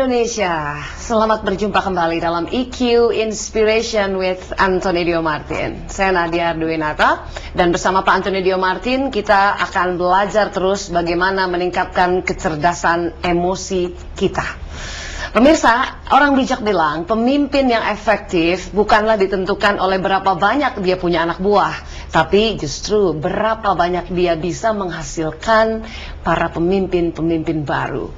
Indonesia, selamat berjumpa kembali dalam EQ Inspiration with Anthony Dio Martin. Saya Nadia Arduinata dan bersama Pak Anthony Dio Martin kita akan belajar terus bagaimana meningkatkan kecerdasan emosi kita. Pemirsa, orang bijak bilang pemimpin yang efektif bukanlah ditentukan oleh berapa banyak dia punya anak buah, tapi justru berapa banyak dia bisa menghasilkan para pemimpin-pemimpin baru.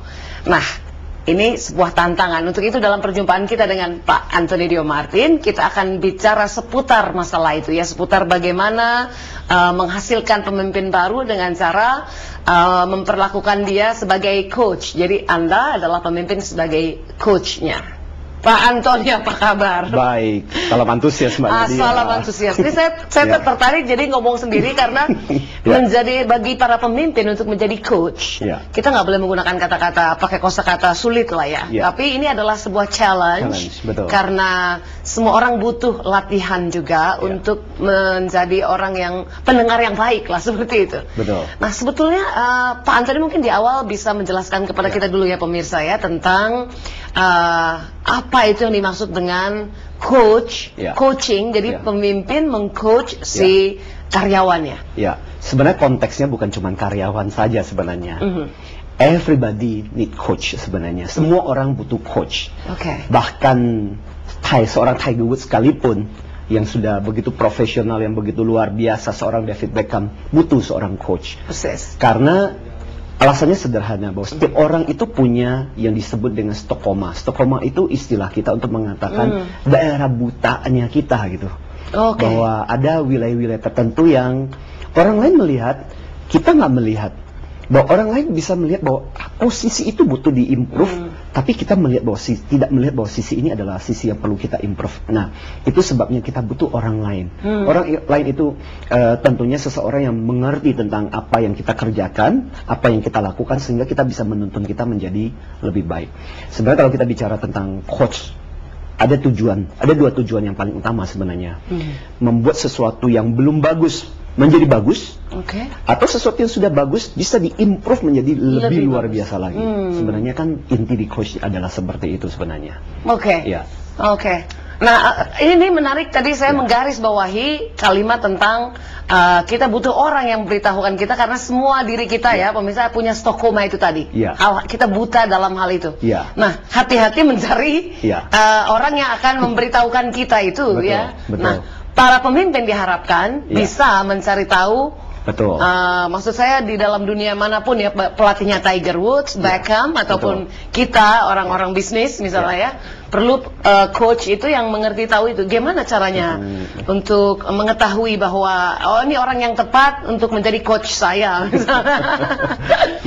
Nah, ini sebuah tantangan. Untuk itu dalam perjumpaan kita dengan Pak Anthony Dio Martin, kita akan bicara seputar masalah itu ya, seputar bagaimana menghasilkan pemimpin baru dengan cara memperlakukan dia sebagai coach. Jadi Anda adalah pemimpin sebagai coachnya. Pak Anthony, apa kabar? Baik, salam antusias Mbak Nadia. Salam antusias. Ini saya tertarik jadi ngomong sendiri karena menjadi bagi para pemimpin untuk menjadi coach, kita nggak boleh menggunakan kata-kata, pakai kosakata sulit lah ya. Tapi ini adalah sebuah challenge betul. Karena semua orang butuh latihan juga untuk menjadi orang yang pendengar yang baik lah, seperti itu. Betul. Nah sebetulnya Pak Anthony mungkin di awal bisa menjelaskan kepada kita dulu ya pemirsa ya tentang apa itu yang dimaksud dengan coach, coaching, jadi pemimpin mengcoach si karyawannya. Ya, sebenarnya konteksnya bukan cuma karyawan saja sebenarnya. Everybody need coach sebenarnya. Semua orang butuh coach. Bahkan seorang Tiger Woods sekalipun yang sudah begitu profesional, yang begitu luar biasa, seorang David Beckham butuh seorang coach. Karena alasannya sederhana, bahwa setiap orang itu punya yang disebut dengan stokoma. Stokoma itu istilah kita untuk mengatakan daerah butanya kita gitu. Bahwa ada wilayah-wilayah tertentu yang orang lain melihat, kita nggak melihat. Bahwa orang lain bisa melihat bahwa posisi itu butuh diimprove, tapi kita melihat bahwa tidak melihat bahwa sisi ini adalah sisi yang perlu kita improve. Nah, itu sebabnya kita butuh orang lain. Orang lain itu tentunya seseorang yang mengerti tentang apa yang kita kerjakan, apa yang kita lakukan, sehingga kita bisa menuntun kita menjadi lebih baik. Sebenarnya kalau kita bicara tentang coach, ada dua tujuan yang paling utama sebenarnya. Membuat sesuatu yang belum bagus menjadi bagus, atau sesuatu yang sudah bagus bisa diimprove menjadi lebih luar biasa lagi. Sebenarnya kan inti di coach adalah seperti itu sebenarnya. Nah, ini menarik, tadi saya menggaris bawahi kalimat tentang kita butuh orang yang memberitahukan kita, karena semua diri kita ya pemirsa punya stokoma itu tadi. Kita buta dalam hal itu. Nah, hati-hati mencari orang yang akan memberitahukan kita itu. Nah, para pemimpin diharapkan bisa mencari tahu. Maksud saya di dalam dunia manapun ya, pelatihnya Tiger Woods, Beckham, ataupun kita orang-orang bisnis misalnya ya, perlu coach itu yang mengerti tahu itu. Gimana caranya untuk mengetahui bahwa ini orang yang tepat untuk menjadi coach saya?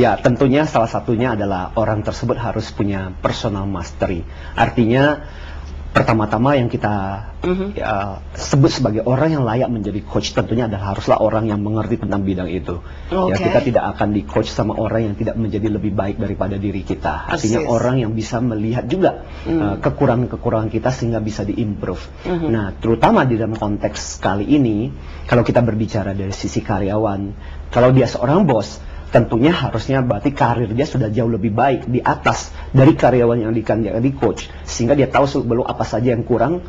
Ya, tentunya salah satunya adalah orang tersebut harus punya personal mastery. Artinya pertama-tama yang kita sebut sebagai orang yang layak menjadi coach tentunya adalah haruslah orang yang mengerti tentang bidang itu. Ya, kita tidak akan di coach sama orang yang tidak menjadi lebih baik daripada diri kita. Artinya orang yang bisa melihat juga kekurangan-kekurangan kita sehingga bisa diimprove. Nah, terutama di dalam konteks kali ini, kalau kita berbicara dari sisi karyawan, kalau dia seorang bos, tentunya harusnya berarti karir dia sudah jauh lebih baik di atas dari karyawan yang di coach, sehingga dia tahu sebelum apa saja yang kurang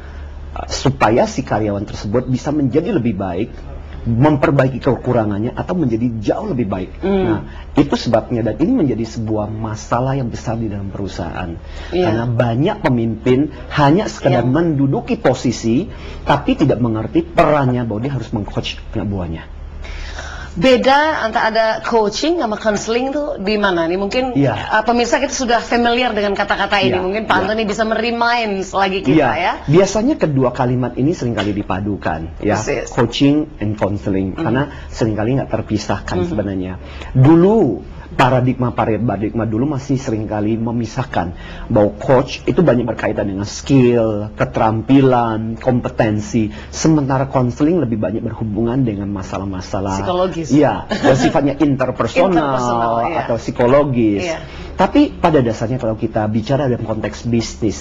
supaya si karyawan tersebut bisa menjadi lebih baik, memperbaiki kekurangannya atau menjadi jauh lebih baik. Nah, itu sebabnya, dan ini menjadi sebuah masalah yang besar di dalam perusahaan. Karena banyak pemimpin hanya sekedar menduduki posisi tapi tidak mengerti perannya bahwa dia harus mengcoach anak buahnya. Beda antara ada coaching sama counseling tuh di mana nih? Mungkin pemirsa kita sudah familiar dengan kata-kata ini. Mungkin Pak Anthony bisa meremind lagi kita ya. Biasanya kedua kalimat ini seringkali dipadukan ya, coaching and counseling, karena seringkali nggak terpisahkan sebenarnya. Dulu paradigma dulu masih seringkali memisahkan bahwa coach itu banyak berkaitan dengan skill, keterampilan, kompetensi, sementara counseling lebih banyak berhubungan dengan masalah-masalah psikologis. Iya, sifatnya interpersonal atau psikologis. Tapi pada dasarnya kalau kita bicara dalam konteks bisnis,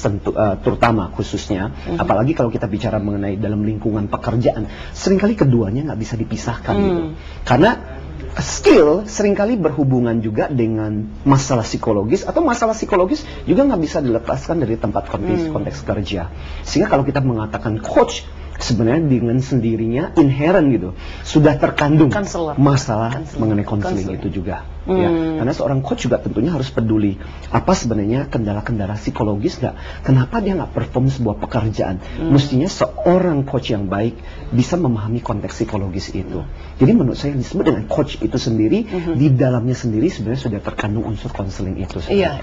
terutama khususnya, apalagi kalau kita bicara mengenai dalam lingkungan pekerjaan, seringkali keduanya nggak bisa dipisahkan gitu. Karena skill seringkali berhubungan juga dengan masalah psikologis, atau masalah psikologis juga nggak bisa dilepaskan dari tempat konteks kerja. Sehingga kalau kita mengatakan coach, sebenarnya dengan sendirinya inherent gitu, sudah terkandung masalah mengenai konseling itu juga. Ya, karena seorang coach juga tentunya harus peduli apa sebenarnya kendala-kendala psikologis nggak, kenapa dia nggak perform sebuah pekerjaan. Mestinya seorang coach yang baik bisa memahami konteks psikologis itu. Jadi menurut saya yang disebut dengan coach itu sendiri, di dalamnya sendiri sebenarnya sudah terkandung unsur konseling itu. Iya.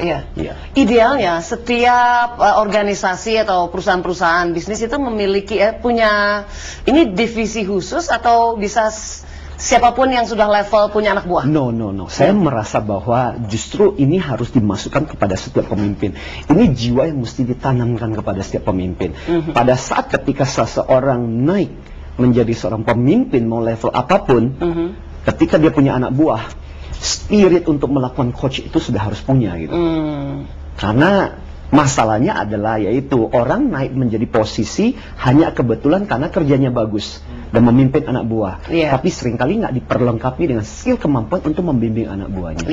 Idealnya setiap organisasi atau perusahaan-perusahaan bisnis itu memiliki punya ini divisi khusus, atau bisa siapapun yang sudah level punya anak buah? No. Saya merasa bahwa justru ini harus dimasukkan kepada setiap pemimpin. Ini jiwa yang mesti ditanamkan kepada setiap pemimpin. Pada saat ketika seseorang naik menjadi seorang pemimpin, mau level apapun, ketika dia punya anak buah, spirit untuk melakukan coach itu sudah harus punya gitu. Karena masalahnya adalah yaitu orang naik menjadi posisi hanya kebetulan karena kerjanya bagus dan memimpin anak buah, tapi seringkali nggak diperlengkapi dengan skill kemampuan untuk membimbing anak buahnya.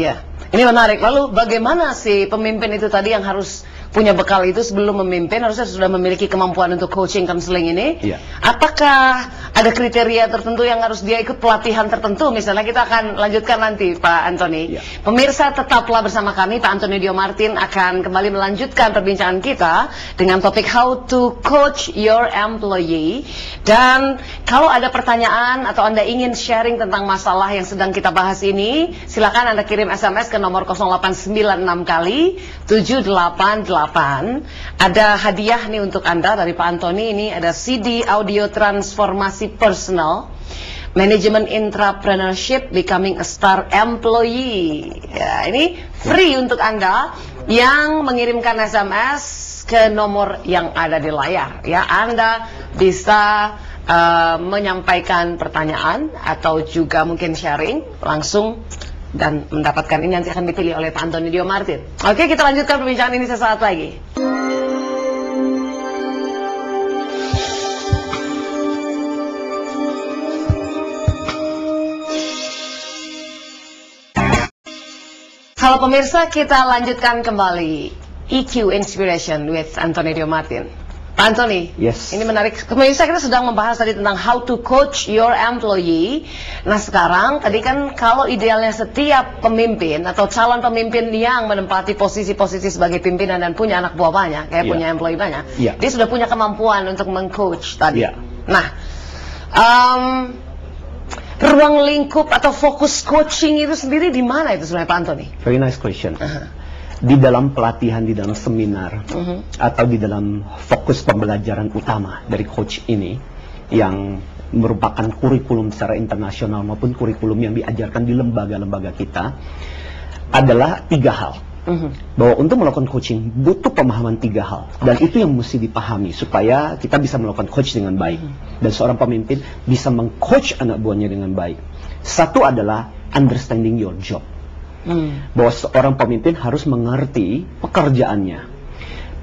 Ini menarik. Lalu bagaimana si pemimpin itu tadi yang harus punya bekal itu sebelum memimpin, harusnya sudah memiliki kemampuan untuk coaching, counseling ini? Apakah ada kriteria tertentu yang harus dia ikut pelatihan tertentu? Misalnya kita akan lanjutkan nanti, Pak Anthony. Pemirsa tetaplah bersama kami. Pak Anthony Dio Martin akan kembali melanjutkan perbincangan kita dengan topik How to Coach Your Employee. Dan kalau ada pertanyaan atau Anda ingin sharing tentang masalah yang sedang kita bahas ini, silakan Anda kirim SMS ke nomor 0896 kali 788. Ada hadiah nih untuk Anda dari Pak Anthony. Ini ada CD audio transformasi personal, Management Entrepreneurship, Becoming a Star Employee. Ya, ini free untuk Anda yang mengirimkan SMS ke nomor yang ada di layar. Ya, Anda bisa menyampaikan pertanyaan atau juga mungkin sharing langsung, dan mendapatkan ini nanti akan dipilih oleh Pak Anthony Dio Martin. Oke, kita lanjutkan perbincangan ini sesaat lagi. Halo pemirsa, kita lanjutkan kembali EQ Inspiration with Anthony Dio Martin. Pak Anthony, ini menarik. Pemirsa, kita sedang membahas tadi tentang how to coach your employee. Nah sekarang, tadi kan kalau idealnya setiap pemimpin atau calon pemimpin yang menempati posisi-posisi sebagai pimpinan dan punya anak buah banyak, kayak punya employee banyak, dia sudah punya kemampuan untuk meng-coach tadi. Nah, ruang lingkup atau fokus coaching itu sendiri di mana itu sebenarnya, Pak Anthony? Very nice question. Di dalam pelatihan, di dalam seminar, atau di dalam fokus pembelajaran utama dari coach ini, yang merupakan kurikulum secara internasional maupun kurikulum yang diajarkan di lembaga-lembaga kita, adalah 3 hal. Bahwa untuk melakukan coaching butuh pemahaman 3 hal, dan itu yang mesti dipahami supaya kita bisa melakukan coach dengan baik, dan seorang pemimpin bisa meng-coach anak buahnya dengan baik. Satu adalah understanding your job. Bahwa seorang pemimpin harus mengerti pekerjaannya.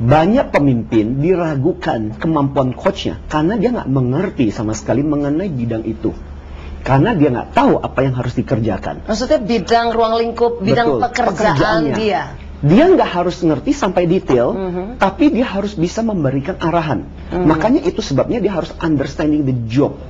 Banyak pemimpin diragukan kemampuan coachnya karena dia nggak mengerti sama sekali mengenai bidang itu, karena dia nggak tahu apa yang harus dikerjakan. Maksudnya bidang ruang lingkup, bidang pekerjaan dia nggak harus ngerti sampai detail, tapi dia harus bisa memberikan arahan. Makanya itu sebabnya dia harus understanding the job,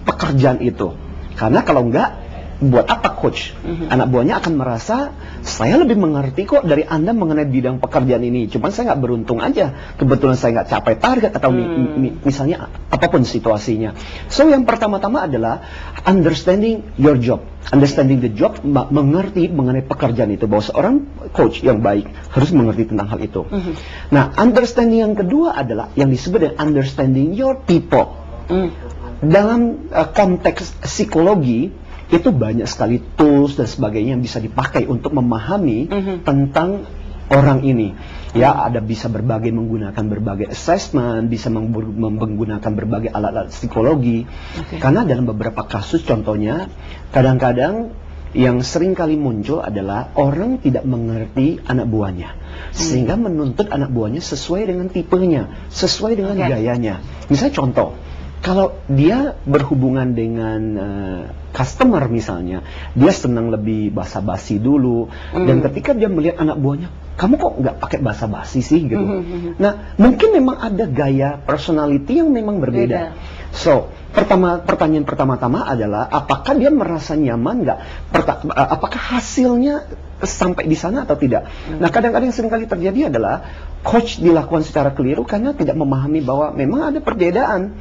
pekerjaan itu. Karena kalau nggak, buat apa coach? Anak buahnya akan merasa, saya lebih mengerti kok dari Anda mengenai bidang pekerjaan ini, cuman saya nggak beruntung aja, kebetulan saya nggak capai target, atau misalnya apapun situasinya. So yang pertama-tama adalah understanding your job, understanding the job, mengerti mengenai pekerjaan itu. Bahwa seorang coach yang baik harus mengerti tentang hal itu. Nah, understanding yang kedua adalah yang disebut dengan understanding your people. Dalam konteks psikologi itu banyak sekali tools dan sebagainya yang bisa dipakai untuk memahami tentang orang ini. Ya, ada bisa menggunakan berbagai assessment, bisa menggunakan berbagai alat-alat psikologi. Karena dalam beberapa kasus, contohnya, kadang-kadang yang sering kali muncul adalah orang tidak mengerti anak buahnya, sehingga menuntut anak buahnya sesuai dengan tipenya, sesuai dengan gayanya. Misalnya contoh, Kalau dia berhubungan dengan customer misalnya, dia senang lebih basa-basi dulu, dan ketika dia melihat anak buahnya, kamu kok nggak pakai basa-basi sih gitu. Nah, mungkin memang ada gaya personality yang memang berbeda. So, pertanyaan pertama-tama adalah apakah dia merasa nyaman nggak? Apakah hasilnya sampai di sana atau tidak? Nah, kadang-kadang yang seringkali terjadi adalah coach dilakukan secara keliru karena tidak memahami bahwa memang ada perbedaan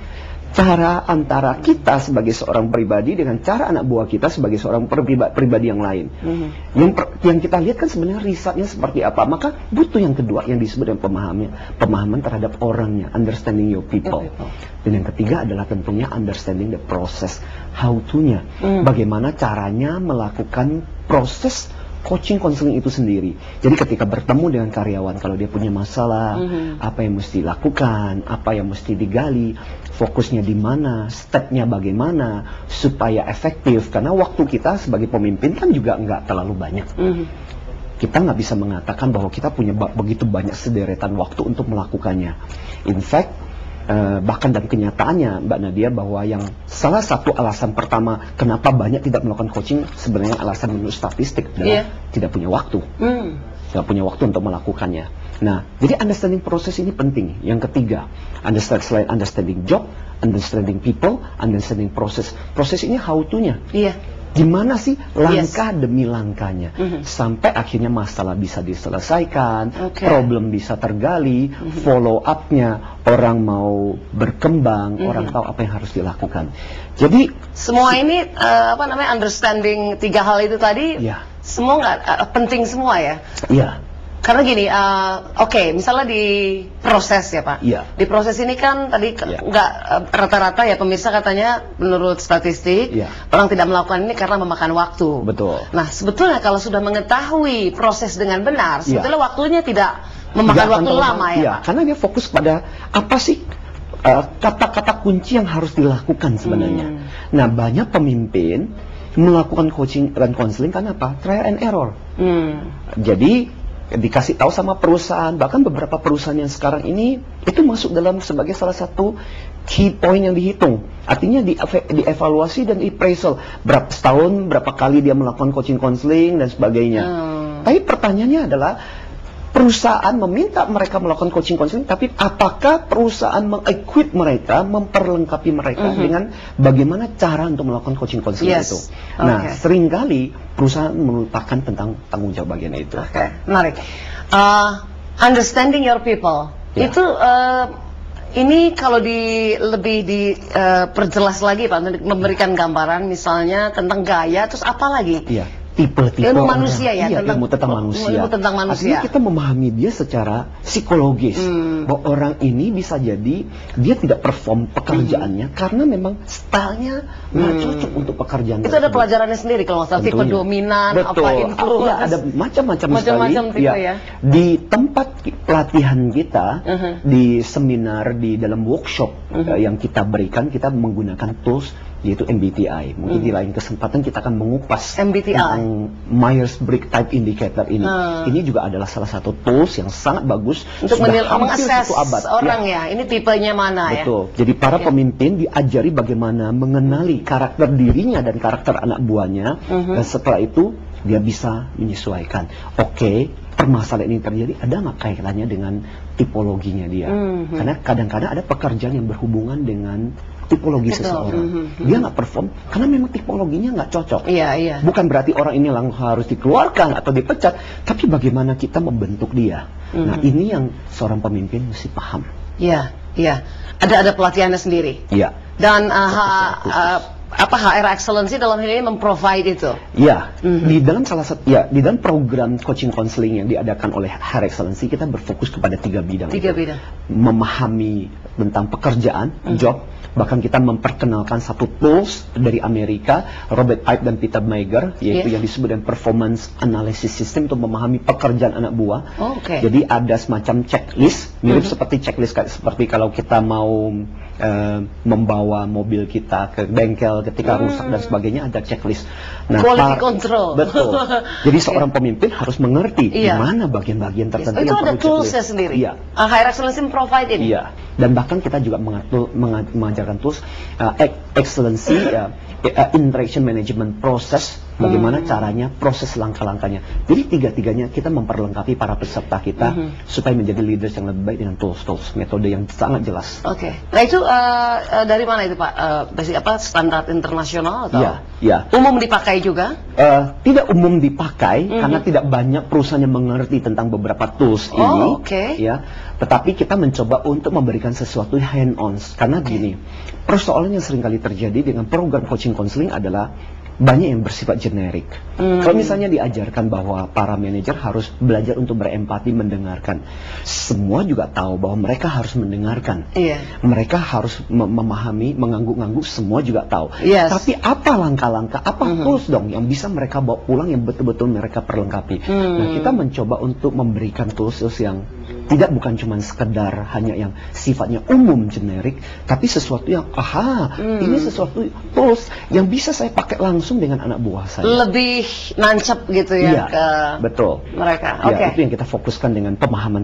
cara antara kita sebagai seorang pribadi dengan cara anak buah kita sebagai seorang pribadi yang lain. Yang kita lihat kan sebenarnya risetnya seperti apa. Maka butuh yang kedua yang disebut dengan pemahaman terhadap orangnya, understanding your people. Dan yang ketiga adalah tentunya understanding the process, how to-nya. Bagaimana caranya melakukan proses coaching konseling itu sendiri. Jadi ketika bertemu dengan karyawan, kalau dia punya masalah, apa yang mesti dilakukan, apa yang mesti digali, fokusnya di mana, stepnya bagaimana, supaya efektif. Karena waktu kita sebagai pemimpin kan juga nggak terlalu banyak. Kita nggak bisa mengatakan bahwa kita punya begitu banyak sederetan waktu untuk melakukannya. In fact, bahkan dan kenyataannya Mbak Nadia bahwa yang salah satu alasan pertama kenapa banyak tidak melakukan coaching sebenarnya alasan menurut statistik adalah tidak punya waktu, tidak punya waktu untuk melakukannya. Nah, jadi understanding proses ini penting. Yang ketiga, selain understanding job, understanding people, understanding proses. Proses ini how to-nya. Gimana sih langkah demi langkahnya sampai akhirnya masalah bisa diselesaikan, problem bisa tergali, follow up-nya, orang mau berkembang, orang tahu apa yang harus dilakukan. Jadi semua ini understanding tiga hal itu tadi, semua nggak penting semua ya? Karena gini, misalnya di proses ya Pak. Di proses ini kan tadi nggak rata-rata ya pemirsa katanya menurut statistik orang tidak melakukan ini karena memakan waktu. Betul. Nah sebetulnya kalau sudah mengetahui proses dengan benar, sebetulnya waktunya tidak memakan waktu lama ya Pak. Karena dia fokus pada apa sih kata-kata kunci yang harus dilakukan sebenarnya. Nah banyak pemimpin melakukan coaching dan counseling karena apa? Trial and error. Jadi dikasih tahu sama perusahaan, bahkan beberapa perusahaan yang sekarang ini itu masuk dalam sebagai salah satu key point yang dihitung. Artinya dievaluasi dan appraisal setahun berapa kali dia melakukan coaching counseling dan sebagainya. Tapi pertanyaannya adalah perusahaan meminta mereka melakukan coaching counseling, tapi apakah perusahaan mengequip mereka, memperlengkapi mereka dengan bagaimana cara untuk melakukan coaching counseling itu? Nah, seringkali perusahaan melupakan tentang tanggung jawab bagian itu. Menarik. Understanding your people itu ini kalau lebih diperjelas lagi Pak, untuk memberikan gambaran misalnya tentang gaya, terus apa lagi? Tipe-tipe ilmu manusia ilmu tentang manusia. Artinya kita memahami dia secara psikologis. Bahwa orang ini bisa jadi dia tidak perform pekerjaannya karena memang stylenya nggak cocok untuk pekerjaan itu tersebut. Ada pelajarannya sendiri kalau nggak salah, tipe dominan, apa influence. Ada macam-macam sekali. Tipe ya. Di tempat pelatihan kita, di seminar, di dalam workshop yang kita berikan, kita menggunakan tools yaitu MBTI. Mungkin di lain kesempatan kita akan mengupas tentang Myers-Briggs Type Indicator ini. Ini juga adalah salah satu tools yang sangat bagus untuk mengakses orang ini tipenya mana. Betul. Jadi para pemimpin diajari bagaimana mengenali karakter dirinya dan karakter anak buahnya, dan setelah itu dia bisa menyesuaikan. Permasalahan ini terjadi, ada nggak kaitannya dengan tipologinya dia? Karena kadang-kadang ada pekerjaan yang berhubungan dengan tipologi seseorang. Dia nggak perform karena memang tipologinya nggak cocok. Bukan berarti orang ini langsung harus dikeluarkan atau dipecat, tapi bagaimana kita membentuk dia. Nah, ini yang seorang pemimpin mesti paham. Ada pelatihannya sendiri. Dan HR Excellency dalam hal ini memprovide itu. Di dalam di dalam program coaching counseling yang diadakan oleh HR Excellency, kita berfokus kepada 3 bidang. Memahami tentang pekerjaan, job, bahkan kita memperkenalkan satu tools dari Amerika, Robert Ive dan Peter Mager, yaitu yang disebut dengan performance analysis system untuk memahami pekerjaan anak buah. Jadi ada semacam checklist, mirip seperti checklist seperti kalau kita mau membawa mobil kita ke bengkel ketika rusak dan sebagainya, ada checklist. Nah, quality control. Betul. Jadi seorang pemimpin harus mengerti di mana bagian-bagian tertentu yang perlu checklist. Itu ada toolsnya sendiri. HR Excellency provide ini. Dan bahkan kita juga mengajar mengajarkan tools, excellency, interaction management proses, bagaimana caranya, proses langkah-langkahnya. Jadi tiga-tiganya kita memperlengkapi para peserta kita supaya menjadi leaders yang lebih baik dengan tools, metode yang sangat jelas. Oke. Nah itu dari mana itu Pak? Basic apa, standar internasional atau? Ya. Umum dipakai juga? Tidak umum dipakai karena tidak banyak perusahaan yang mengerti tentang beberapa tools ini. Ya. Tetapi kita mencoba untuk memberikan sesuatu hand-on. Karena gini, persoalan yang seringkali terjadi dengan program coaching counseling adalah banyak yang bersifat generik. Kalau misalnya diajarkan bahwa para manajer harus belajar untuk berempati, mendengarkan, semua juga tahu bahwa mereka harus mendengarkan. Mereka harus memahami, mengangguk-ngangguk, semua juga tahu. Tapi apa langkah-langkah, apa tools dong yang bisa mereka bawa pulang yang betul-betul mereka perlengkapi. Nah, kita mencoba untuk memberikan tools yang tidak bukan cuma sekedar hanya yang sifatnya umum generik, tapi sesuatu yang ini sesuatu tools yang bisa saya pakai langsung dengan anak buah saya. Lebih nancep gitu ya ke mereka. Itu yang kita fokuskan dengan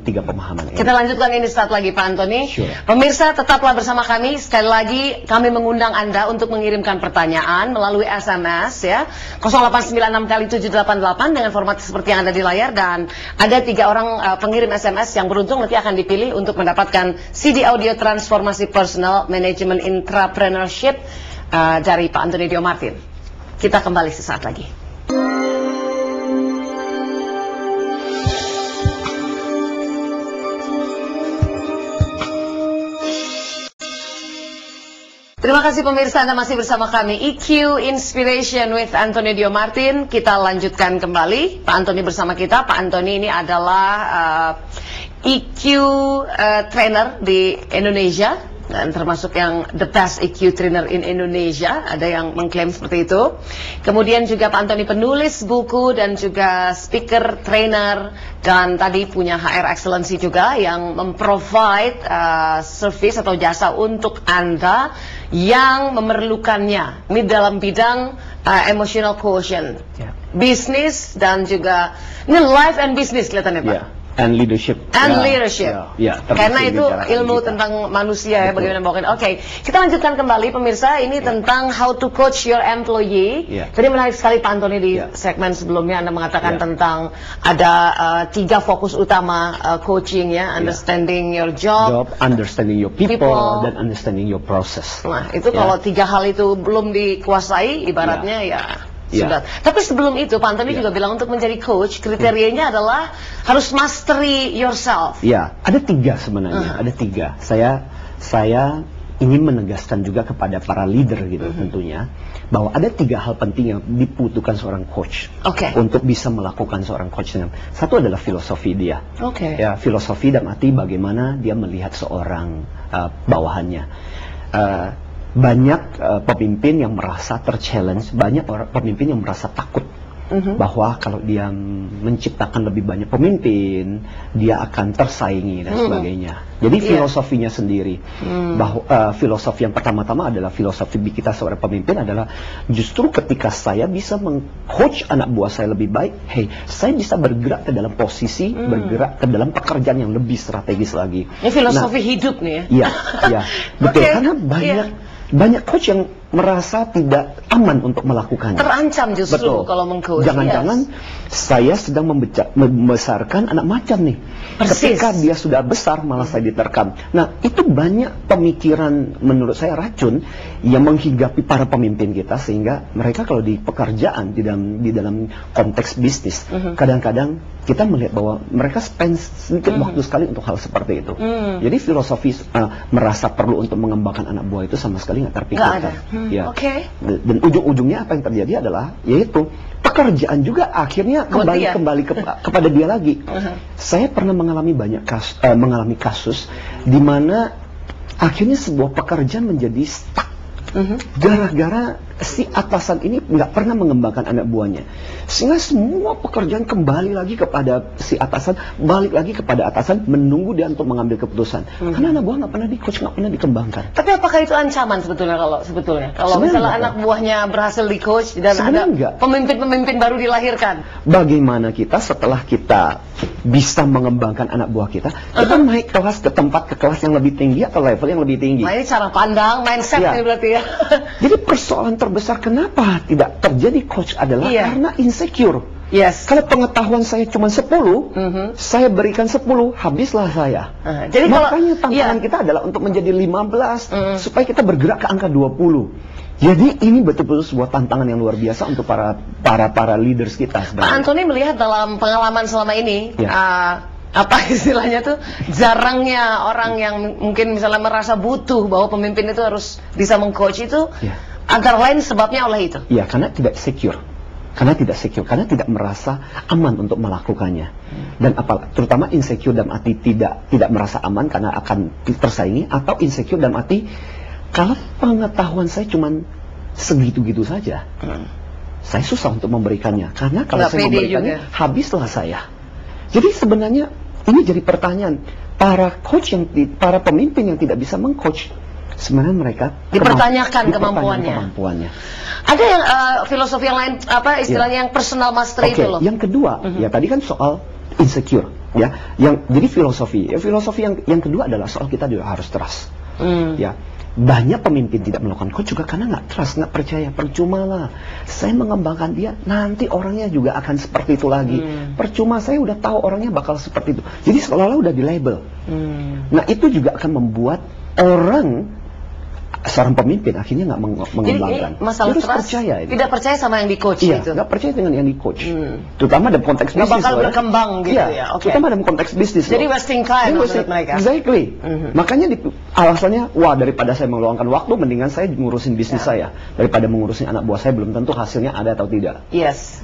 tiga pemahaman. Kita lanjutkan ini saat lagi Pak Antoni. Pemirsa tetaplah bersama kami. Sekali lagi kami mengundang Anda untuk mengirimkan pertanyaan melalui SMS ya 0896 kali 788 dengan format seperti yang ada di layar, dan ada 3 orang pengirim SMS yang beruntung nanti akan dipilih untuk mendapatkan CD audio transformasi personal management intrapreneurship dari Pak Antoni Dio Martin. Kita kembali sesaat lagi. Terima kasih pemirsa, Anda masih bersama kami EQ Inspiration with Antoni Dio Martin. Kita lanjutkan kembali. Pak Antoni bersama kita. Pak Antoni ini adalah EQ trainer di Indonesia, dan termasuk yang the best EQ trainer in Indonesia, ada yang mengklaim seperti itu. Kemudian juga Pak Antoni penulis buku dan juga speaker, trainer, dan tadi punya HR Excellency juga yang memprovide service atau jasa untuk Anda yang memerlukannya. Ini dalam bidang emotional quotient, bisnis, dan juga ini life and business kelihatannya Pak. And leadership. Karena itu ilmu tentang manusia ya, bagaimana bawakan. Kita lanjutkan kembali pemirsa, ini tentang how to coach your employee. Tadi menarik sekali Pak Antoni di segmen sebelumnya Anda mengatakan tentang ada 3 fokus utama coaching ya, understanding your job, understanding your people, dan understanding your process. Nah, itu kalau 3 hal itu belum dikuasai, ibaratnya sudah. Tapi sebelum itu Pak Antoni juga bilang untuk menjadi coach kriterianya adalah harus mastery yourself. Ada 3 sebenarnya. Ada 3. Saya ingin menegaskan juga kepada para leader gitu tentunya bahwa ada 3 hal penting yang dibutuhkan seorang coach untuk bisa melakukan seorang coach. Satu adalah filosofi dia. Filosofi dan arti bagaimana dia melihat seorang bawahannya. Banyak pemimpin yang merasa terchallenge, banyak pemimpin yang merasa takut bahwa kalau dia menciptakan lebih banyak pemimpin, dia akan tersaingi dan sebagainya. Jadi filosofinya sendiri, bahwa filosofi yang pertama-tama adalah filosofi kita seorang pemimpin adalah justru ketika saya bisa meng-coach anak buah saya lebih baik, saya bisa bergerak ke dalam posisi, bergerak ke dalam pekerjaan yang lebih strategis lagi. Ini filosofi hidup nih ya? Betul, karena banyak coach yang merasa tidak aman untuk melakukannya. Terancam justru kalau meng-coach. Jangan-jangan saya sedang membesarkan anak macan nih. Ketika dia sudah besar malah saya diterkam. Nah, itu banyak pemikiran menurut saya racun yang menghinggapi para pemimpin kita, sehingga mereka kalau di pekerjaan di dalam konteks bisnis kadang-kadang kita melihat bahwa mereka spend sedikit waktu sekali untuk hal seperti itu. Jadi filosofi merasa perlu untuk mengembangkan anak buah itu sama sekali nggak terpikirkan. Dan ujung-ujungnya apa yang terjadi adalah yaitu pekerjaan juga akhirnya kembali kepada dia lagi. Saya pernah mengalami mengalami kasus di mana akhirnya sebuah pekerjaan menjadi stuck Gara-gara si atasan ini nggak pernah mengembangkan anak buahnya, sehingga semua pekerjaan kembali lagi kepada si atasan, balik lagi kepada atasan, menunggu dia untuk mengambil keputusan. Karena anak buah nggak pernah di-coach, nggak pernah dikembangkan. Tapi apakah itu ancaman kalau misalnya anak buahnya berhasil di-coach dan ada pemimpin-pemimpin baru dilahirkan? Bagaimana kita setelah kita bisa mengembangkan anak buah kita, kita naik kelas ke kelas yang lebih tinggi atau level yang lebih tinggi? Nah, ini cara pandang, mindset ini berarti ya. Jadi persoalan terbesar kenapa tidak terjadi coach adalah karena insecure. Kalau pengetahuan saya cuma 10, saya berikan 10, habislah saya. Jadi makanya tantangan kita adalah untuk menjadi 15, supaya kita bergerak ke angka 20. Jadi ini betul-betul sebuah tantangan yang luar biasa untuk para leaders kita sebenarnya. Pak Anthony melihat dalam pengalaman selama ini, apa istilahnya tuh, jarangnya orang yang mungkin misalnya merasa butuh bahwa pemimpin itu harus bisa meng-coach itu, antara lain sebabnya oleh itu. Iya, karena tidak secure. Karena tidak merasa aman untuk melakukannya. Dan terutama insecure dalam arti tidak merasa aman karena akan tersaingi, atau insecure dalam arti kalau pengetahuan saya cuma segitu-gitu saja, saya susah untuk memberikannya. Karena kalau saya memberikannya, habislah saya. Jadi sebenarnya ini jadi pertanyaan, para pemimpin yang tidak bisa meng-coach, sebenarnya mereka dipertanyakan kemampuannya. Ada yang filosofi yang lain, istilahnya yang personal mastery itu loh. Yang kedua, ya tadi kan soal insecure, ya. Jadi filosofi yang kedua adalah soal kita juga harus trust, ya. Banyak pemimpin tidak melakukan coach juga karena nggak trust, nggak percaya. Percuma lah, saya mengembangkan dia, nanti orangnya juga akan seperti itu lagi. Percuma, saya udah tahu orangnya bakal seperti itu. Jadi seolah-olah udah di label. Nah itu juga akan membuat seorang pemimpin akhirnya nggak mengembangkan. Jadi masalah trust, tidak percaya sama yang di coach itu. Nggak percaya dengan yang di coach. Terutama dalam konteks bisnis. Nggak bakal berkembang gitu ya. Terutama dalam konteks bisnis. Jadi wasting time menurut mereka. Exactly. Makanya alasannya, daripada saya meluangkan waktu, mendingan saya ngurusin bisnis saya daripada mengurusin anak buah saya, belum tentu hasilnya ada atau tidak.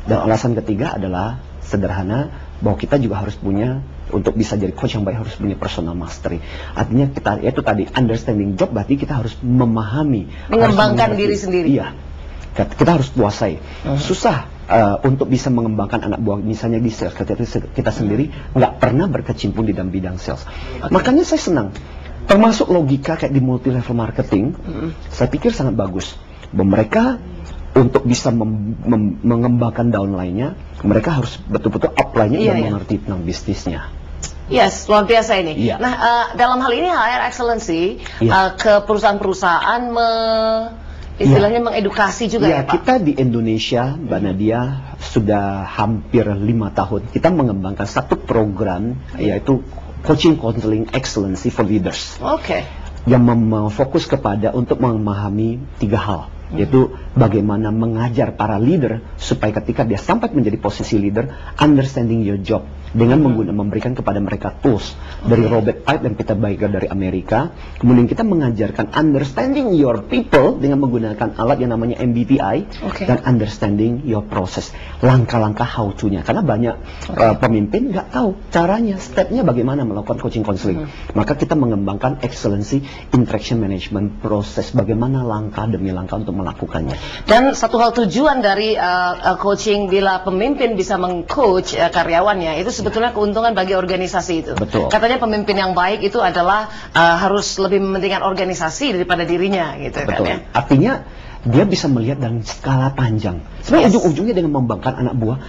Dan alasan ketiga adalah sederhana, bahwa kita juga harus punya, untuk bisa jadi coach yang baik harus punya personal mastery. Artinya kita, yaitu tadi understanding job, berarti kita harus memahami, mengembangkan diri sendiri. Iya, kita harus kuasai. Susah untuk bisa mengembangkan anak buah, misalnya di sales, kita sendiri nggak pernah berkecimpung di dalam bidang sales. Makanya saya senang, termasuk logika kayak di multi level marketing, saya pikir sangat bagus bahwa mereka untuk bisa mengembangkan downline-nya, mereka harus betul-betul apply-nya dan mengerti tentang bisnisnya. Luar biasa ini. Nah, dalam hal ini HR Excellency ke perusahaan-perusahaan istilahnya mengedukasi juga ya Pak? Kita di Indonesia, Mbak Nadia, sudah hampir 5 tahun kita mengembangkan satu program, yaitu Coaching Counseling Excellency for Leaders. Yang fokus kepada untuk memahami 3 hal. Yaitu bagaimana mengajar para leader supaya ketika dia sampai menjadi posisi leader, understanding your job, dengan memberikan kepada mereka tools dari Robert Pipe dan Peter Baker dari Amerika. Kemudian kita mengajarkan understanding your people dengan menggunakan alat yang namanya MBTI, dan understanding your process, langkah-langkah how to-nya. Karena banyak pemimpin nggak tahu caranya, stepnya bagaimana melakukan coaching counseling. Maka kita mengembangkan excellency interaction management proses, bagaimana langkah demi langkah untuk melakukannya. Dan satu hal tujuan dari coaching, bila pemimpin bisa meng-coach karyawannya, itu sebetulnya keuntungan bagi organisasi itu. Betul. Katanya pemimpin yang baik itu adalah harus lebih mementingkan organisasi daripada dirinya, gitu. Betul. Kan ya? Artinya dia bisa melihat dalam skala panjang. Sebenarnya ujung-ujungnya dengan membangkitkan anak buah.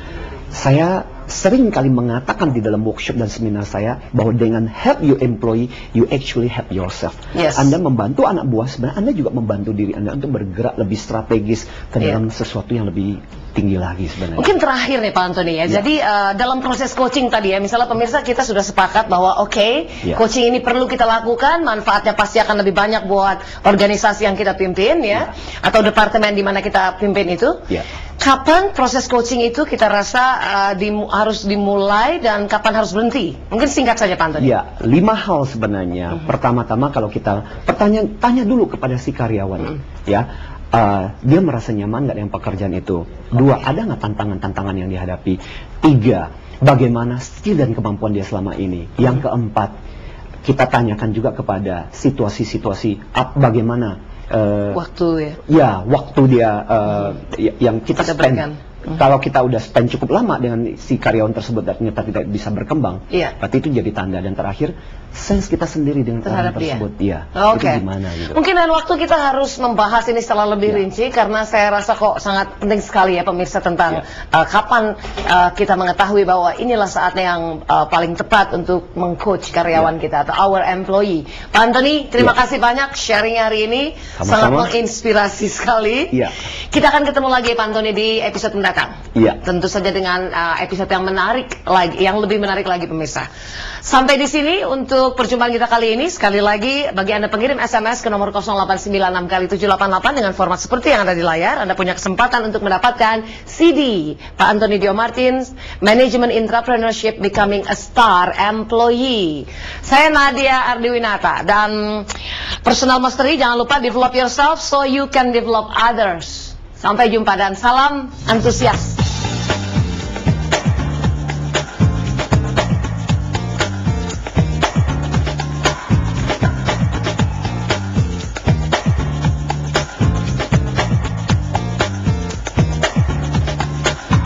Saya sering kali mengatakan di dalam workshop dan seminar saya bahwa dengan help your employee, you actually help yourself. Anda membantu anak buah, sebenarnya Anda juga membantu diri Anda untuk bergerak lebih strategis ke dalam sesuatu yang lebih tinggi lagi sebenarnya. Mungkin terakhir nih Pak Anthony ya. Jadi dalam proses coaching tadi ya, misalnya pemirsa kita sudah sepakat bahwa coaching ini perlu kita lakukan, manfaatnya pasti akan lebih banyak buat organisasi yang kita pimpin ya, atau departemen di mana kita pimpin itu. Kapan proses coaching itu kita rasa harus dimulai dan kapan harus berhenti? Mungkin singkat saja Pak Anthony. 5 hal sebenarnya. Pertama-tama kalau kita tanya dulu kepada si karyawan, dia merasa nyaman nggak dengan pekerjaan itu. 2, ada nggak tantangan-tantangan yang dihadapi? 3, bagaimana skill dan kemampuan dia selama ini? Yang keempat, kita tanyakan juga kepada situasi-situasi bagaimana waktu waktu dia yang kita spend. Kalau kita udah spend cukup lama dengan si karyawan tersebut dan ternyata tidak bisa berkembang, berarti itu jadi tanda. Dan terakhir, sense kita sendiri dengan orang tersebut, itu gimana gitu. Mungkin lain waktu kita harus membahas ini secara lebih rinci, karena saya rasa kok sangat penting sekali ya pemirsa tentang kapan kita mengetahui bahwa inilah saatnya yang paling tepat untuk meng-coach karyawan kita atau our employee. Pak Anthony, terima kasih banyak sharing hari ini. Sangat menginspirasi sekali. Kita akan ketemu lagi Pak Anthony di episode mendatang. Tentu saja dengan episode yang menarik lagi, yang lebih menarik lagi pemirsa. Sampai di sini untuk perjumpaan kita kali ini. Sekali lagi bagi Anda pengirim SMS ke nomor 0896 kali 788 dengan format seperti yang ada di layar, Anda punya kesempatan untuk mendapatkan CD Pak Anthony Dio Martin, Management Entrepreneurship Becoming a Star Employee. Saya Nadia Ardiwinata, dan personal mastery, jangan lupa develop yourself so you can develop others. Sampai jumpa dan salam antusias.